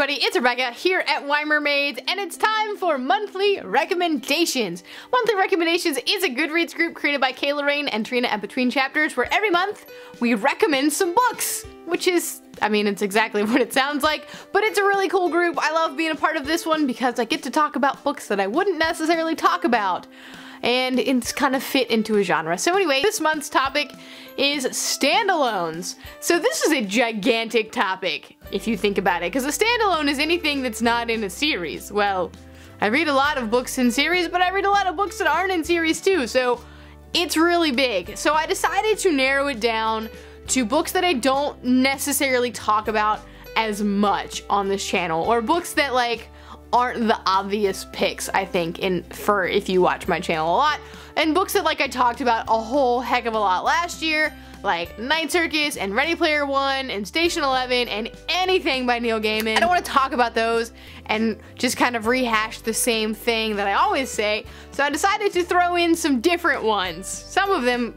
everybody, it's Rebecca here at Y Mermaids, and it's time for Monthly Recommendations. Monthly Recommendations is a Goodreads group created by Kathryn and Trina at Between Chapters, where every month we recommend some books, which is, I mean, it's exactly what it sounds like, but it's a really cool group. I love being a part of this one because I get to talk about books that I wouldn't necessarily talk about, and it's kind of fit into a genre. So anyway, this month's topic is standalones. So this is a gigantic topic, if you think about it, because a standalone is anything that's not in a series. Well, I read a lot of books in series, but I read a lot of books that aren't in series too, so it's really big. So I decided to narrow it down to books that I don't necessarily talk about as much on this channel, or books that like aren't the obvious picks, I think, for if you watch my channel a lot, and books that like I talked about a whole heck of a lot last year, like Night Circus and Ready Player One and Station 11 and anything by Neil Gaiman. I don't want to talk about those and just kind of rehash the same thing that I always say, so I decided to throw in some different ones. Some of them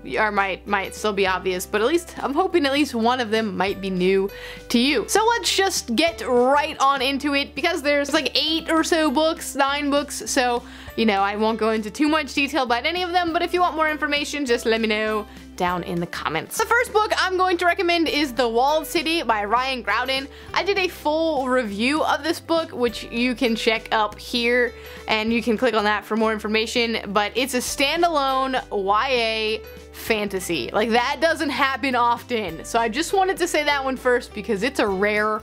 might still be obvious, but at least I'm hoping at least one of them might be new to you. So let's just get right on into it, because there's like 8 or so books, 9 books, so you know, I won't go into too much detail about any of them, but if you want more information, just let me know down in the comments. The first book I'm going to recommend is The Walled City by Ryan Graudin. I did a full review of this book, which you can check up here, and you can click on that for more information, but it's a standalone YA fantasy. Like, that doesn't happen often, so I just wanted to say that one first because it's a rare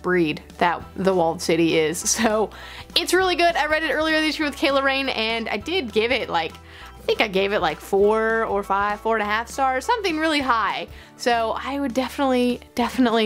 breed that The Walled City is. So it's really good. I read it earlier this year with Kathryn, and I did give it like, I think I gave it like 4 or 5, 4.5 stars, something really high. So I would definitely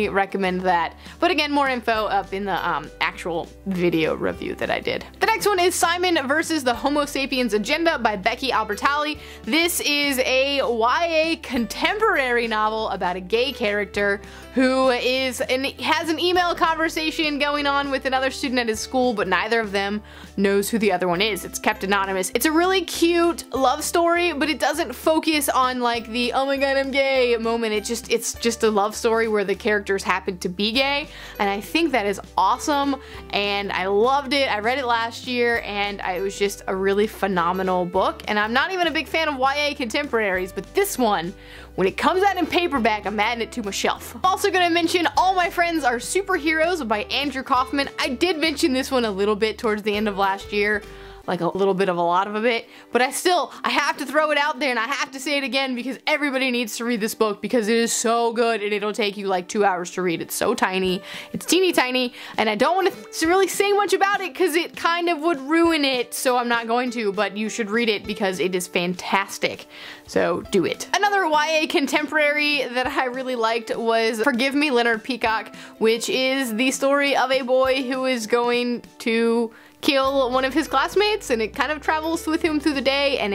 recommend that. But again, more info up in the actual video review that I did. The next one is Simon versus the Homo Sapiens Agenda by Becky Albertalli. This is a YA contemporary novel about a gay character who has an email conversation going on with another student at his school, but neither of them knows who the other one is. It's kept anonymous. It's a really cute love story, but it doesn't focus on like the oh my god I'm gay moment. It's just a love story where the characters happen to be gay, and I think that is awesome, and I loved it. I read it last year, and it was just a really phenomenal book, and I'm not even a big fan of YA contemporaries, but this one, when it comes out in paperback, I'm adding it to my shelf. I'm also going to mention All My Friends Are Superheroes by Andrew Kaufman. I did mention this one a little bit towards the end of last year, like a little bit of a lot of a bit, but I have to throw it out there, and I have to say it again because everybody needs to read this book because it is so good, and it'll take you like 2 hours to read. It's so tiny, it's teeny tiny, and I don't want to really say much about it because it kind of would ruin it, so I'm not going to, but you should read it because it is fantastic, so do it. Another YA contemporary that I really liked was Forgive Me, Leonard, Peacock, which is the story of a boy who is going to kill one of his classmates, and it kind of travels with him through the day, and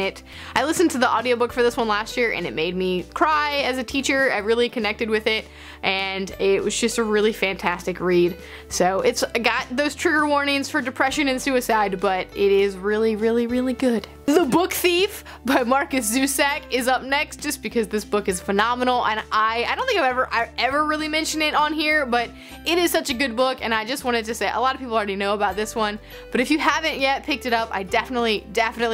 I listened to the audiobook for this one last year, and it made me cry as a teacher. I really connected with it, and it was just a really fantastic read. So it's got those trigger warnings for depression and suicide, but it is really good. The Book Thief by Markus Zusak is up next, just because this book is phenomenal, and I don't think I've ever really mentioned it on here, but it is such a good book, and I just wanted to say a lot of people already know about this one, but if you haven't yet picked it up, I definitely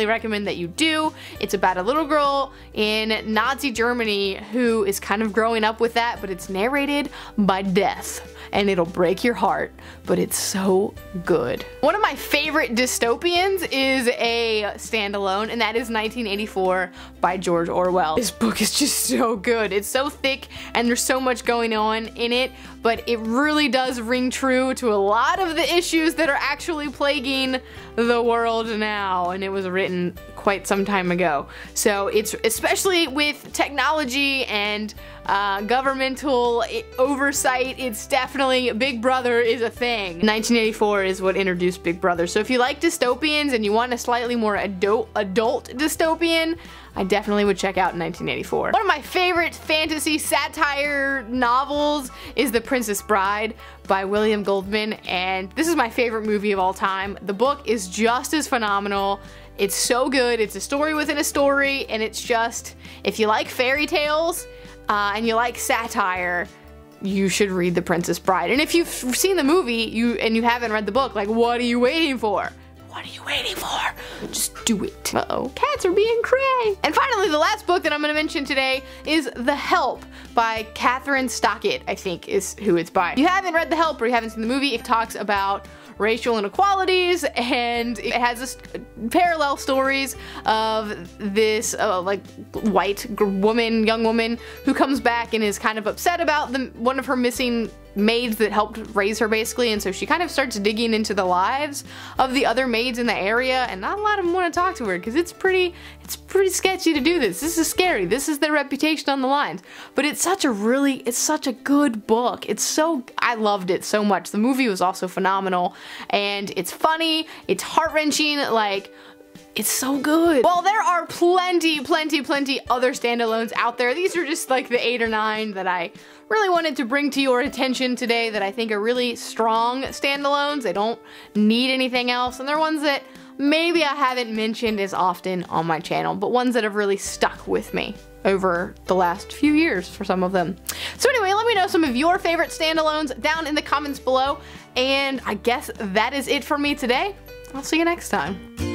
recommend that you do. It's about a little girl in Nazi Germany who is kind of growing up with that, but it's narrated by death, and it'll break your heart, but it's so good. One of my favorite dystopians is a standalone, and that is 1984 by George Orwell. This book is just so good. It's so thick, and there's so much going on in it, but it really does ring true to a lot of the issues that are actually plaguing the world now, and it was written quite some time ago. So it's, especially with technology and governmental oversight, it's definitely, Big Brother is a thing. 1984 is what introduced Big Brother. So if you like dystopians and you want a slightly more adult dystopian, I definitely would check out 1984. One of my favorite fantasy satire novels is The Princess Bride by William Goldman, and this is my favorite movie of all time. The book is just as phenomenal. It's so good. It's a story within a story, and it's just, if you like fairy tales and you like satire, you should read The Princess Bride. And if you've seen the movie and you haven't read the book, like, what are you waiting for? What are you waiting for? Just do it. Uh-oh. Cats are being cray. And finally, the last book that I'm gonna mention today is The Help by Kathryn Stockett, I think is who it's by. If you haven't read The Help or you haven't seen the movie, it talks about racial inequalities, and it has this parallel stories of this like white young woman who comes back and is kind of upset about one of her missing maids that helped raise her, basically, and so she kind of starts digging into the lives of the other maids in the area, and not a lot of them want to talk to her because it's pretty sketchy to do this. This is scary. This is their reputation on the lines. But it's such a good book. I loved it so much. The movie was also phenomenal, and it's funny, it's heart-wrenching, like, it's so good. Well, there are plenty other standalones out there. These are just like the 8 or 9 that I really wanted to bring to your attention today that I think are really strong standalones. They don't need anything else, and they're ones that maybe I haven't mentioned as often on my channel, but ones that have really stuck with me over the last few years for some of them. So anyway, let me know some of your favorite standalones down in the comments below, and I guess that is it for me today. I'll see you next time.